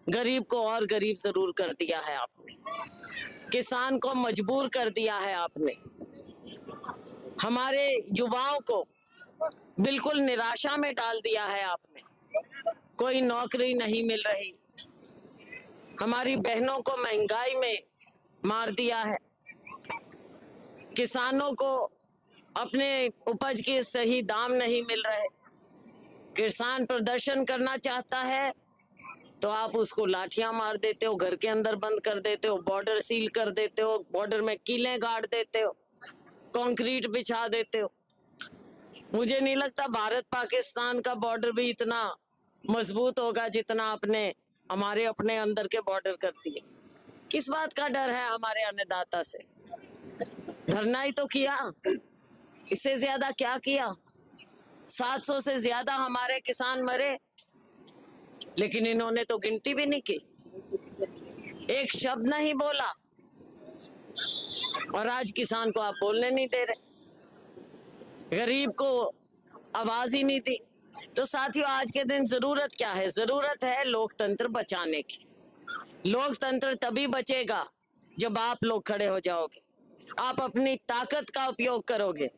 गरीब को और गरीब जरूर कर दिया है आपने, किसान को मजबूर कर दिया है आपने, हमारे युवाओं को बिल्कुल निराशा में डाल दिया है आपने। कोई नौकरी नहीं मिल रही, हमारी बहनों को महंगाई में मार दिया है, किसानों को अपने उपज के सही दाम नहीं मिल रहे। किसान प्रदर्शन करना चाहता है तो आप उसको लाठियां मार देते हो, घर के अंदर बंद कर देते हो, बॉर्डर सील कर देते हो, बॉर्डर में कीलें गाड़ देते हो, कंक्रीट बिछा देते हो। मुझे नहीं लगता भारत पाकिस्तान का बॉर्डर भी इतना मजबूत होगा जितना आपने हमारे अपने अंदर के बॉर्डर कर दिए। किस बात का डर है हमारे अन्नदाता से? धरना ही तो किया, इससे ज्यादा क्या किया? 700 से ज्यादा हमारे किसान मरे, लेकिन इन्होंने तो गिनती भी नहीं की, एक शब्द नहीं बोला। और आज किसान को आप बोलने नहीं दे रहे, गरीब को आवाज ही नहीं दी। तो साथियों, आज के दिन जरूरत क्या है? जरूरत है लोकतंत्र बचाने की। लोकतंत्र तभी बचेगा जब आप लोग खड़े हो जाओगे, आप अपनी ताकत का उपयोग करोगे।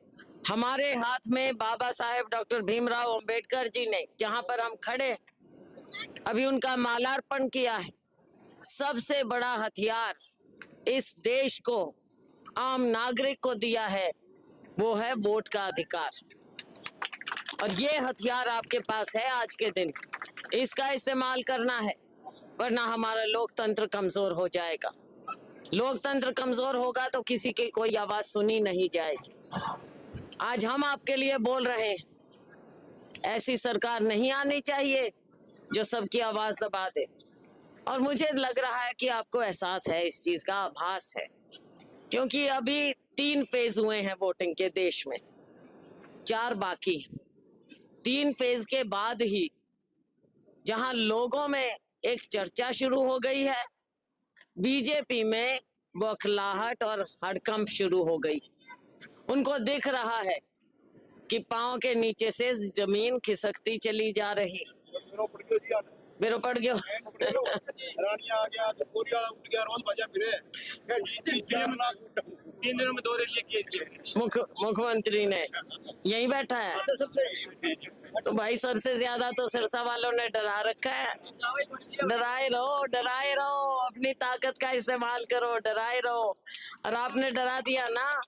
हमारे हाथ में बाबा साहेब डॉक्टर भीमराव अंबेडकर जी ने, जहां पर हम खड़े अभी उनका मालार्पण किया है। सबसे बड़ा हथियार इस देश को, आम नागरिक को दिया है, वो है वोट का अधिकार। और ये हथियार आपके पास है आज के दिन, इसका इस्तेमाल करना है, वरना हमारा लोकतंत्र कमजोर हो जाएगा। लोकतंत्र कमजोर होगा तो किसी की कोई आवाज सुनी नहीं जाएगी। आज हम आपके लिए बोल रहे हैं, ऐसी सरकार नहीं आनी चाहिए जो सबकी आवाज दबा दे। और मुझे लग रहा है कि आपको एहसास है, इस चीज का आभास है, क्योंकि अभी 3 फेज हुए हैं वोटिंग के देश में, 4 बाकी। 3 फेज के बाद ही जहां लोगों में एक चर्चा शुरू हो गई है, बीजेपी में बौखलाहट और हड़कंप शुरू हो गई। उनको दिख रहा है कि पांव के नीचे से जमीन खिसकती चली जा रही। मेरो पड़ गयो रानिया आ गया तो कोरिया उठ गया, रोज बजा फिरे 3 दिनों में 2 रैली की मुख्यमंत्री ने यही बैठा है। तो भाई सबसे ज्यादा तो सिरसा वालों ने डरा रखा है। डराए रहो, डराए रहो, अपनी ताकत का इस्तेमाल करो, डराए रहो। और आपने डरा दिया ना,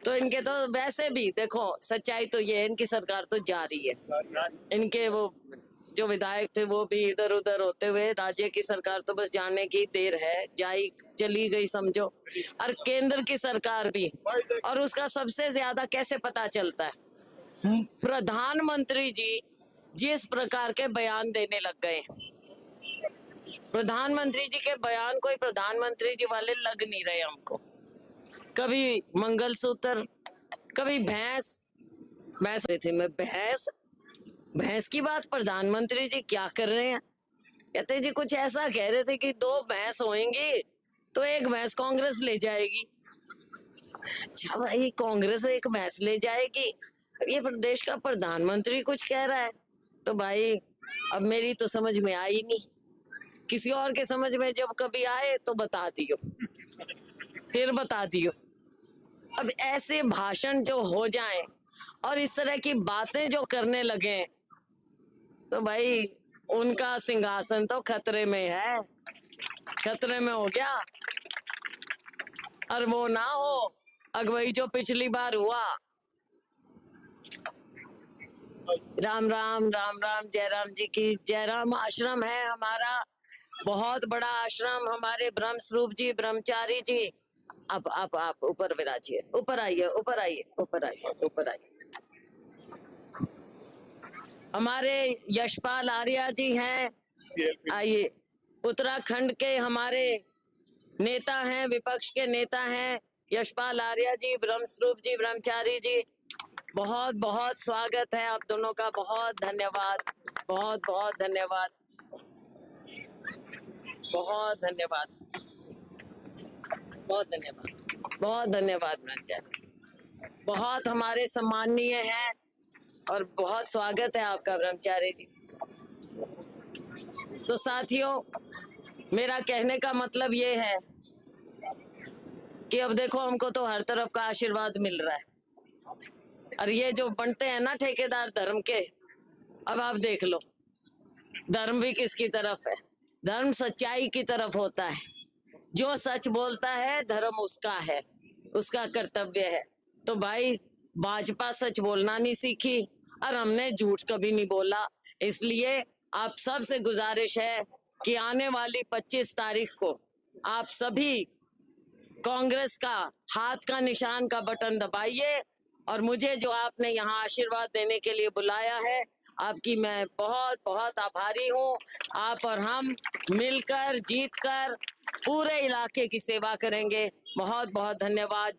तो इनके तो वैसे भी देखो, सच्चाई तो ये है, इनकी सरकार तो जा रही है। इनके वो जो विधायक थे वो भी इधर उधर होते हुए, राज्य की सरकार तो बस जाने की देर है, जाई चली गई समझो। और केंद्र की सरकार भी, और उसका सबसे ज्यादा कैसे पता चलता है? प्रधानमंत्री जी जिस प्रकार के बयान देने लग गए, प्रधानमंत्री जी के बयान कोई प्रधानमंत्री जी वाले लग नहीं रहे हमको। कभी मंगलसूत्र, कभी भैंस थे, मैं भैंस की बात प्रधानमंत्री जी क्या कर रहे हैं? कहते जी कुछ ऐसा कह रहे थे कि 2 भैंस होंगी तो 1 भैंस कांग्रेस ले जाएगी। अच्छा भाई, कांग्रेस 1 भैंस ले जाएगी, ये प्रदेश का प्रधानमंत्री कुछ कह रहा है, तो भाई अब मेरी तो समझ में आई नहीं, किसी और के समझ में जब कभी आए तो बता दियो, फिर बता दियो। अब ऐसे भाषण जो हो जाएं और इस तरह की बातें जो करने लगे, तो भाई उनका सिंहासन तो खतरे में है, खतरे में हो गया। और वो ना हो अगवई जो पिछली बार हुआ। राम राम, राम राम, जयराम जी की। जयराम आश्रम है हमारा, बहुत बड़ा आश्रम, हमारे ब्रह्म स्वरूप जी, ब्रह्मचारी जी। आप ऊपर विराजिए, ऊपर आइए, ऊपर आइए, ऊपर आइए, ऊपर आइए। हमारे यशपाल आर्या जी हैं, आइए। उत्तराखंड के हमारे नेता हैं, विपक्ष के नेता हैं, यशपाल आर्या जी, ब्रह्मस्वरूप जी, ब्रह्मचारी जी, बहुत बहुत स्वागत है आप दोनों का। बहुत धन्यवाद, बहुत बहुत धन्यवाद, बहुत धन्यवाद, बहुत धन्यवाद, बहुत धन्यवाद ब्रह्मचारी, बहुत हमारे सम्माननीय हैं और बहुत स्वागत है आपका ब्रह्मचारी जी। तो साथियों, मेरा कहने का मतलब ये है कि अब देखो हमको तो हर तरफ का आशीर्वाद मिल रहा है, और ये जो बनते हैं ना ठेकेदार धर्म के, अब आप देख लो धर्म भी किसकी तरफ है। धर्म सच्चाई की तरफ होता है, जो सच बोलता है धर्म उसका है, उसका कर्तव्य है। तो भाई भाजपा सच बोलना नहीं सीखी और हमने झूठ कभी नहीं बोला। इसलिए आप सबसे गुजारिश है कि आने वाली 25 तारीख को आप सभी कांग्रेस का हाथ का निशान का बटन दबाइए, और मुझे जो आपने यहाँ आशीर्वाद देने के लिए बुलाया है, आपकी मैं बहुत बहुत आभारी हूँ। आप और हम मिलकर जीतकर पूरे इलाके की सेवा करेंगे। बहुत बहुत धन्यवाद।